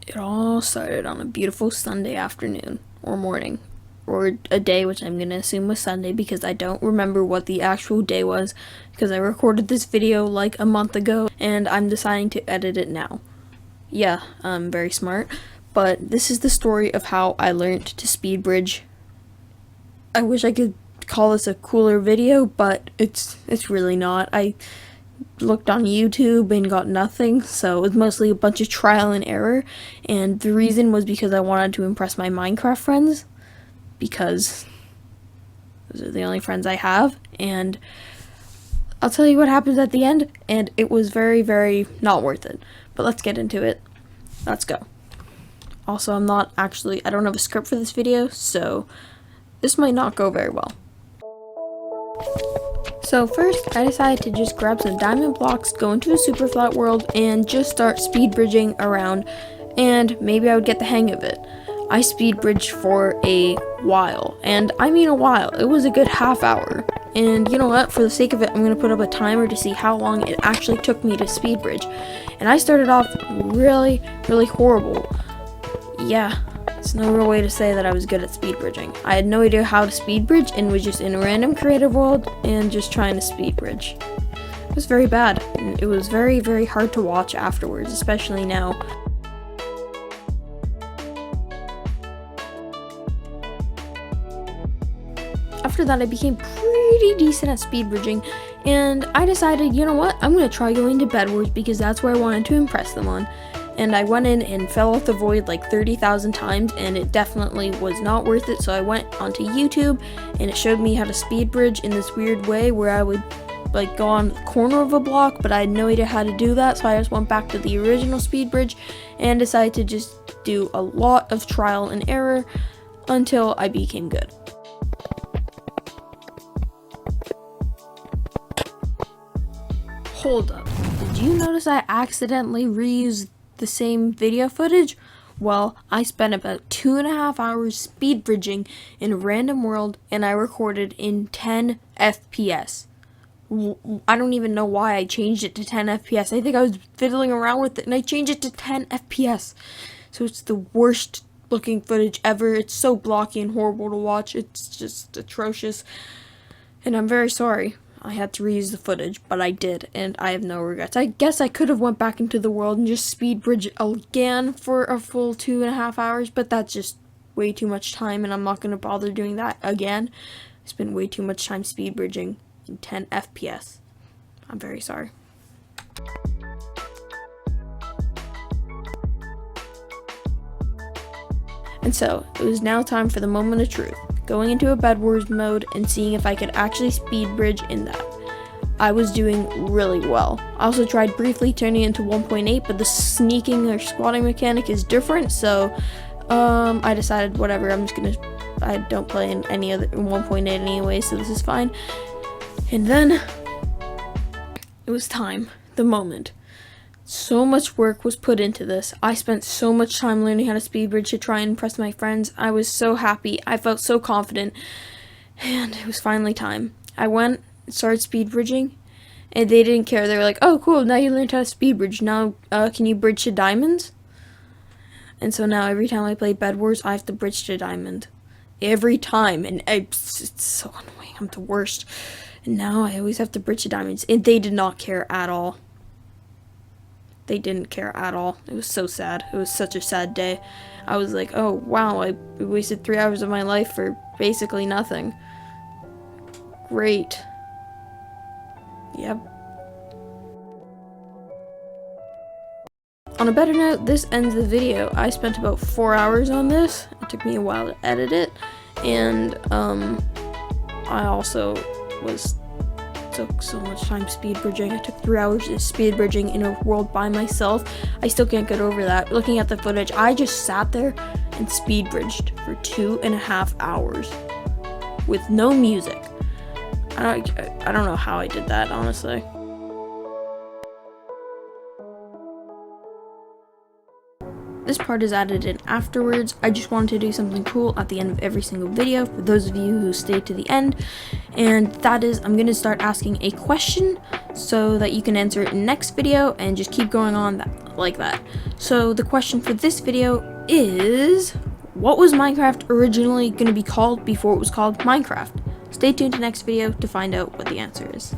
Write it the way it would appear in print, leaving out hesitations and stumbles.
It all started on a beautiful Sunday afternoon or morning or a day, which I'm going to assume was Sunday because I don't remember what the actual day was because I recorded this video like a month ago and I'm deciding to edit it now. Yeah, I'm very smart, but this is the story of how I learned to speedbridge. I wish I could call this a cooler video, but it's really not. I looked on YouTube and got nothing, so it was mostly a bunch of trial and error, and the reason was because I wanted to impress my Minecraft friends, because those are the only friends I have, and I'll tell you what happens at the end, and it was very, very not worth it. But let's get into it. Let's go. Also, I don't have a script for this video, so this might not go very well. So first, I decided to just grab some diamond blocks, go into a super flat world, and just start speed bridging around, and maybe I would get the hang of it. I speed bridged for a while, and I mean a while. It was a good half hour. And you know what? For the sake of it, I'm going to put up a timer to see how long it actually took me to speed bridge. And I started off really, really horrible. Yeah. There's no real way to say that I was good at speed bridging. I had no idea how to speed bridge and was just in a random creative world and just trying to speed bridge. It was very bad. And it was very, very hard to watch afterwards, especially now. After that, I became pretty decent at speed bridging, and I decided, you know what, I'm going to try going to Bed Wars because that's where I wanted to impress them on. And I went in and fell off the void like 30,000 times, and it definitely was not worth it. So I went onto YouTube, and it showed me how to speed bridge in this weird way where I would like go on the corner of a block, but I had no idea how to do that. So I just went back to the original speed bridge and decided to just do a lot of trial and error until I became good. Hold up, did you notice I accidentally reused the same video footage? Well, I spent about 2.5 hours speed bridging in a random world, and I recorded in 10 FPS. I don't even know why I changed it to 10 FPS. I think I was fiddling around with it and I changed it to 10 FPS. So it's the worst looking footage ever. It's so blocky and horrible to watch. It's just atrocious. And I'm very sorry I had to reuse the footage, but I did, and I have no regrets. I guess I could have went back into the world and just speed bridge again for a full 2.5 hours, but that's just way too much time, and I'm not going to bother doing that again. I spent way too much time speed bridging in 10 FPS. I'm very sorry. And so, it was now time for the moment of truth. Going into a Bed Wars mode and seeing if I could actually speed bridge in that. I was doing really well. I also tried briefly turning it into 1.8, but the sneaking or squatting mechanic is different, so I decided whatever, I don't play in any other 1.8 anyway, so this is fine. And then it was time, the moment. So much work was put into this. I spent so much time learning how to speed bridge to try and impress my friends. I was so happy. I felt so confident. And it was finally time. I went and started speed bridging, and they didn't care. They were like, oh, cool, now you learned how to speed bridge. Now, can you bridge to diamonds? And so now every time I play Bed Wars, I have to bridge to diamond. Every time. And it's so annoying. I'm the worst. And now I always have to bridge to diamonds. And they did not care at all. They didn't care at all. It was so sad. It was such a sad day. I was like, oh wow, I wasted 3 hours of my life for basically nothing. Great. Yep. On a better note, this ends the video. I spent about 4 hours on this. It took me a while to edit it. And I also took so much time speed bridging. I took 3 hours of speed bridging in a world by myself. I still can't get over that. Looking at the footage, I just sat there and speed bridged for 2.5 hours with no music. I don't know how I did that, honestly. This part is added in afterwards. I just wanted to do something cool at the end of every single video for those of you who stayed to the end, and that is I'm going to start asking a question so that you can answer it in next video and just keep going on like that. So the question for this video is, what was Minecraft originally going to be called before it was called Minecraft? Stay tuned to next video to find out what the answer is.